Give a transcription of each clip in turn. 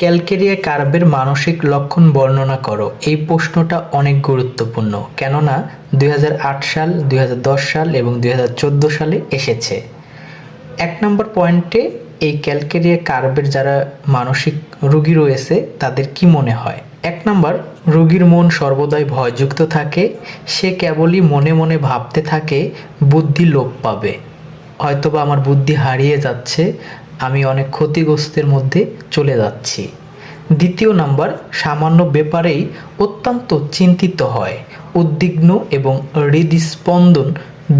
Calcarea কার্ভের মানসিক লক্ষণ বর্ণনা করো। এই প্রশ্নটা অনেক গুরুত্বপূর্ণ, কেননা 2008 সাল, 2010 সাল এবং 2014 সালে এসেছে। 1 নম্বর পয়েন্টে এই ক্যালকেরিয়া কার্ভের যারা মানসিক রোগী রয়েছে তাদের কি মনে হয়। 1 নম্বর, রোগীর মন সর্বদাই ভয়যুক্ত থাকে। সে কেবলই মনে মনে ভাবতে থাকে বুদ্ধি লোপ পাবে, হয়তোবা আমার বুদ্ধি হারিয়ে যাচ্ছে, আমি অনেক ক্ষতিগ্রস্তের মধ্যে চলে যাচ্ছি। 2 নম্বর, সামান্য ব্যাপারেই অত্যন্ত চিন্তিত হয়, উদ্বিগ্ন এবং হৃদস্পন্দন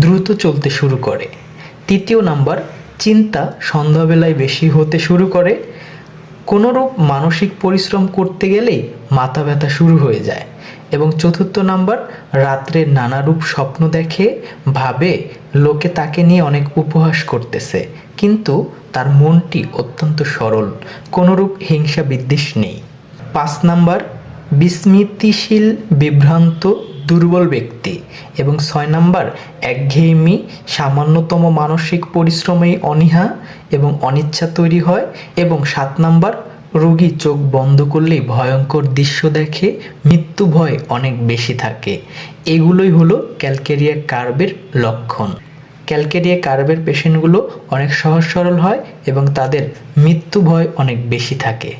দ্রুত চলতে শুরু করে। 3 নম্বর, চিন্তা সন্ধ্যাবেলায় বেশি হতে শুরু করে। কোনোরূপ মানসিক পরিশ্রম করতে গেলেই মাথা ব্যথা শুরু হয়ে যায়। এবং 4 নম্বর, রাত্রে নানারূপ স্বপ্ন দেখে, ভাবে লোকে তাকে নিয়ে অনেক উপহাস করতেছে, কিন্তু তার মনটি অত্যন্ত সরল, কোনোরূপ হিংসা বিদ্বেষ নেই। 5 নম্বর, বিস্মৃতিশীল, বিভ্রান্ত, দুর্বল ব্যক্তি। এবং 6 নম্বর, একঘেয়েমি, সামান্যতম মানসিক পরিশ্রমেই অনীহা এবং অনিচ্ছা তৈরি হয়। এবং 7 নম্বর, রোগী চোখ বন্ধ করলেই ভয়ঙ্কর দৃশ্য দেখে, মৃত্যু ভয় অনেক বেশি থাকে। এগুলোই হলো ক্যালকেরিয়া কার্ভের লক্ষণ। ক্যালকেরিয়া কার্ভের পেশেন্টগুলো অনেক সহজ সরল হয় এবং তাদের মৃত্যু ভয় অনেক বেশি থাকে।